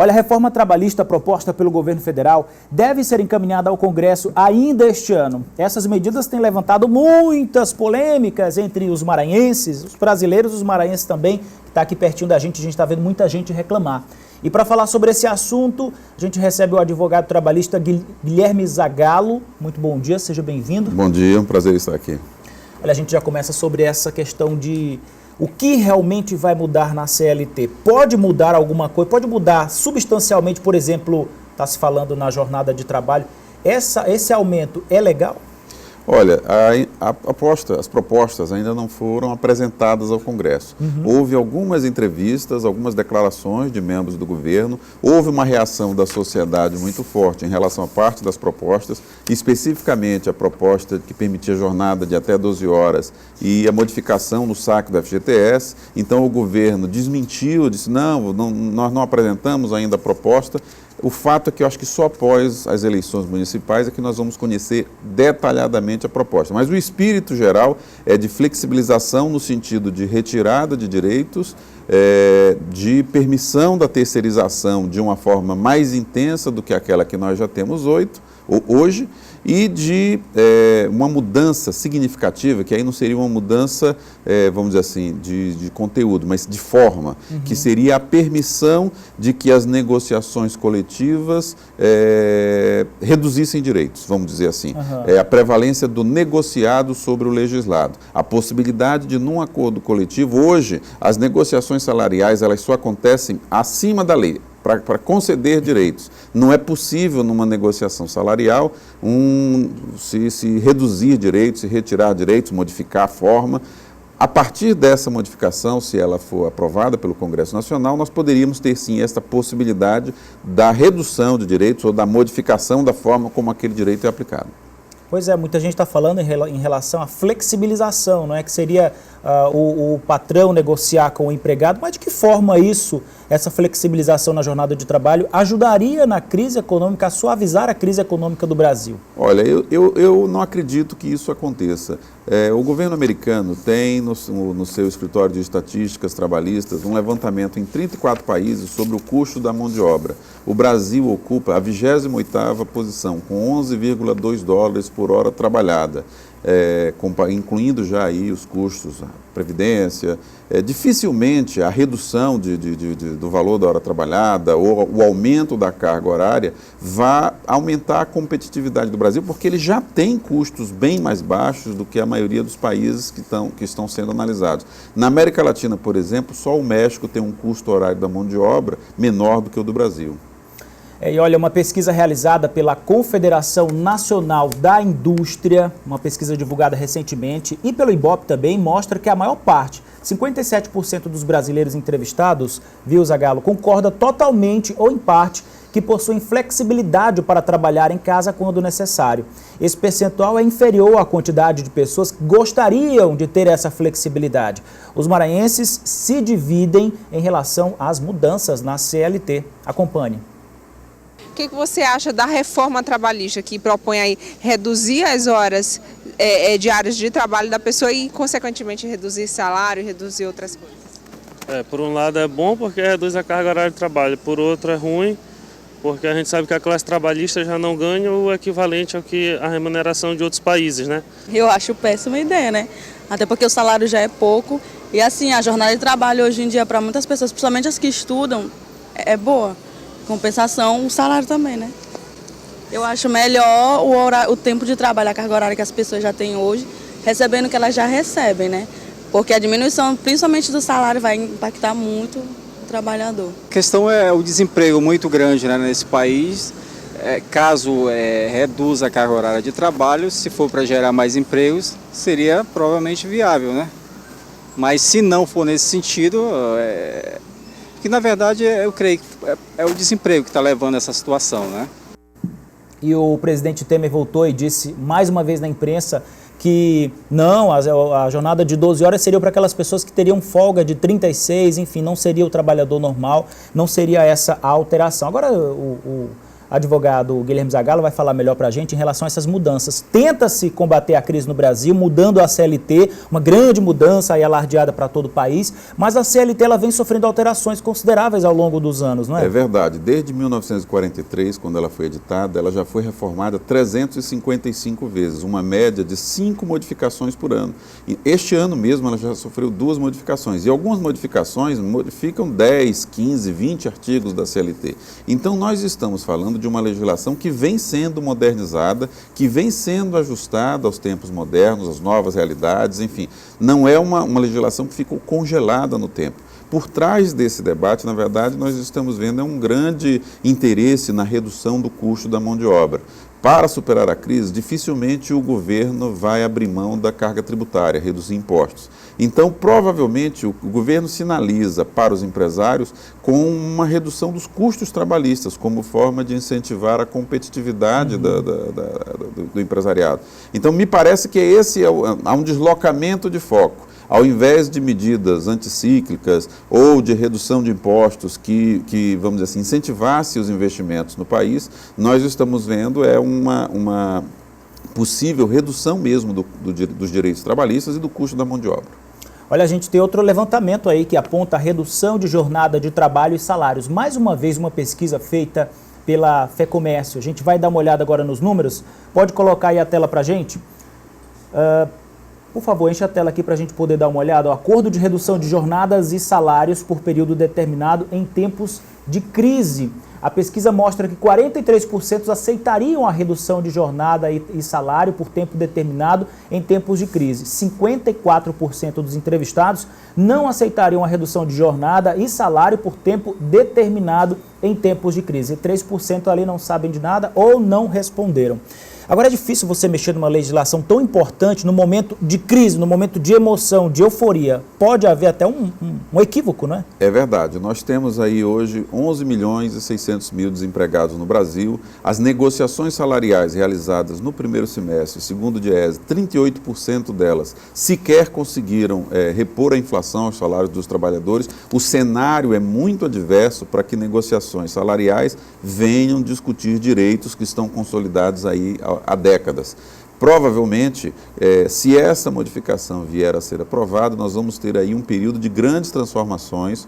Olha, a reforma trabalhista proposta pelo governo federal deve ser encaminhada ao Congresso ainda este ano. Essas medidas têm levantado muitas polêmicas entre os maranhenses, os brasileiros, os maranhenses também, que está aqui pertinho da gente está vendo muita gente reclamar. E para falar sobre esse assunto, a gente recebe o advogado trabalhista Guilherme Zagalo. Muito bom dia, seja bem-vindo. Bom dia, é um prazer estar aqui. Olha, a gente já começa sobre essa questão de o que realmente vai mudar na CLT. Pode mudar alguma coisa? Pode mudar substancialmente, por exemplo, está se falando na jornada de trabalho. Esse aumento é legal? Olha, as propostas ainda não foram apresentadas ao Congresso. Houve algumas entrevistas, algumas declarações de membros do governo, houve uma reação da sociedade muito forte em relação a parte das propostas, especificamente a proposta que permitia jornada de até 12 horas e a modificação no saque do FGTS. Então o governo desmentiu, disse não, nós não apresentamos ainda a proposta. O fato é que eu acho que só após as eleições municipais é que nós vamos conhecer detalhadamente a proposta. Mas o espírito geral é de flexibilização no sentido de retirada de direitos, de permissão da terceirização de uma forma mais intensa do que aquela que nós já temos hoje, e de uma mudança significativa, que aí não seria uma mudança, vamos dizer assim, de conteúdo, mas de forma, que seria a permissão de que as negociações coletivas reduzissem direitos, vamos dizer assim. A prevalência do negociado sobre o legislado. A possibilidade de, num acordo coletivo, hoje, as negociações salariais, elas só acontecem acima da lei, para conceder direitos. Não é possível, numa negociação salarial, se reduzir direitos, se retirar direitos, modificar a forma. A partir dessa modificação, se ela for aprovada pelo Congresso Nacional, nós poderíamos ter, sim, esta possibilidade da redução de direitos ou da modificação da forma como aquele direito é aplicado. Pois é, muita gente está falando em relação à flexibilização, não é? Que seria o patrão negociar com o empregado, mas de que forma essa flexibilização na jornada de trabalho ajudaria na crise econômica, a suavizar a crise econômica do Brasil? Olha, eu não acredito que isso aconteça. O governo americano tem no seu escritório de estatísticas trabalhistas um levantamento em 34 países sobre o custo da mão de obra. O Brasil ocupa a 28ª posição, com 11,2 dólares por hora trabalhada, incluindo já aí os custos, a previdência. Dificilmente a redução do valor da hora trabalhada ou o aumento da carga horária vai aumentar a competitividade do Brasil, porque ele já tem custos bem mais baixos do que a maioria dos países que estão sendo analisados. Na América Latina, por exemplo, só o México tem um custo horário da mão de obra menor do que o do Brasil. E olha, uma pesquisa realizada pela Confederação Nacional da Indústria, uma pesquisa divulgada recentemente, e pelo IBOP também, mostra que a maior parte, 57% dos brasileiros entrevistados, viu, Zagalo, concorda totalmente ou em parte que possuem flexibilidade para trabalhar em casa quando necessário. Esse percentual é inferior à quantidade de pessoas que gostariam de ter essa flexibilidade. Os maranhenses se dividem em relação às mudanças na CLT. Acompanhe. O que você acha da reforma trabalhista que propõe aí reduzir as horas diárias de trabalho da pessoa e, consequentemente, reduzir salário, reduzir outras coisas? Por um lado é bom porque reduz a carga horária de trabalho, por outro é ruim porque a gente sabe que a classe trabalhista já não ganha o equivalente ao que a remuneração de outros países, né? Eu acho péssima ideia, né? Até porque o salário já é pouco e assim, a jornada de trabalho hoje em dia para muitas pessoas, principalmente as que estudam, é boa. Compensação, o salário também, né? Eu acho melhor o tempo de trabalho, a carga horária que as pessoas já têm hoje, recebendo o que elas já recebem, né? Porque a diminuição, principalmente do salário, vai impactar muito o trabalhador. A questão é o desemprego muito grande, né, nesse país. Caso reduza a carga horária de trabalho, se for para gerar mais empregos, seria provavelmente viável, né? Mas se não for nesse sentido, que na verdade eu creio que é o desemprego que está levando a essa situação, né? E o presidente Temer voltou e disse mais uma vez na imprensa que não, a jornada de 12 horas seria para aquelas pessoas que teriam folga de 36, enfim, não seria o trabalhador normal, não seria essa a alteração. Agora advogado Guilherme Zagalo vai falar melhor para a gente em relação a essas mudanças. Tenta-se combater a crise no Brasil, mudando a CLT, uma grande mudança aí alardeada para todo o país, mas a CLT ela vem sofrendo alterações consideráveis ao longo dos anos, não é? É verdade. Desde 1943, quando ela foi editada, ela já foi reformada 355 vezes, uma média de 5 modificações por ano. E este ano mesmo ela já sofreu 2 modificações, e algumas modificações modificam 10, 15, 20 artigos da CLT. Então nós estamos falando de uma legislação que vem sendo modernizada, que vem sendo ajustada aos tempos modernos, às novas realidades, enfim. Não é uma legislação que ficou congelada no tempo. Por trás desse debate, na verdade, nós estamos vendo um grande interesse na redução do custo da mão de obra. Para superar a crise, dificilmente o governo vai abrir mão da carga tributária, reduzir impostos. Então, provavelmente, o governo sinaliza para os empresários com uma redução dos custos trabalhistas, como forma de incentivar a competitividade do empresariado. Então, me parece que há um deslocamento de foco. Ao invés de medidas anticíclicas ou de redução de impostos que vamos dizer assim, incentivasse os investimentos no país, nós estamos vendo uma possível redução mesmo dos direitos trabalhistas e do custo da mão de obra. Olha, a gente tem outro levantamento aí que aponta a redução de jornada de trabalho e salários. Mais uma vez, uma pesquisa feita pela FEComércio. A gente vai dar uma olhada agora nos números. Pode colocar aí a tela para a gente? Por favor, enche a tela aqui para a gente poder dar uma olhada. O acordo de redução de jornadas e salários por período determinado em tempos de crise. A pesquisa mostra que 43% aceitariam a redução de jornada e salário por tempo determinado em tempos de crise. 54% dos entrevistados não aceitariam a redução de jornada e salário por tempo determinado em tempos de crise. E 3% ali não sabem de nada ou não responderam. Agora é difícil você mexer numa legislação tão importante no momento de crise, no momento de emoção, de euforia. Pode haver até um equívoco, não é? É verdade. Nós temos aí hoje 11 milhões e 600 mil desempregados no Brasil. As negociações salariais realizadas no primeiro semestre, segundo o Diese, 38% delas sequer conseguiram repor a inflação aos salários dos trabalhadores. O cenário é muito adverso para que negociações salariais venham discutir direitos que estão consolidados aí há décadas. Provavelmente, se essa modificação vier a ser aprovada, nós vamos ter aí um período de grandes transformações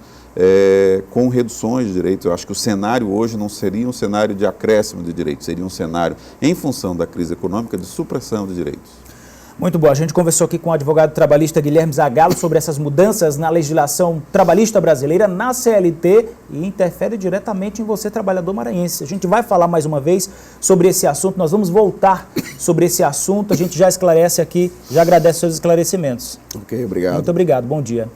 com reduções de direitos. Eu acho que o cenário hoje não seria um cenário de acréscimo de direitos, seria um cenário, em função da crise econômica, de supressão de direitos. Muito bom. A gente conversou aqui com o advogado trabalhista Guilherme Zagalo sobre essas mudanças na legislação trabalhista brasileira, na CLT, e interfere diretamente em você, trabalhador maranhense. A gente vai falar mais uma vez sobre esse assunto, nós vamos voltar sobre esse assunto, a gente já esclarece aqui, já agradece seus esclarecimentos. Ok, obrigado. Muito obrigado, bom dia.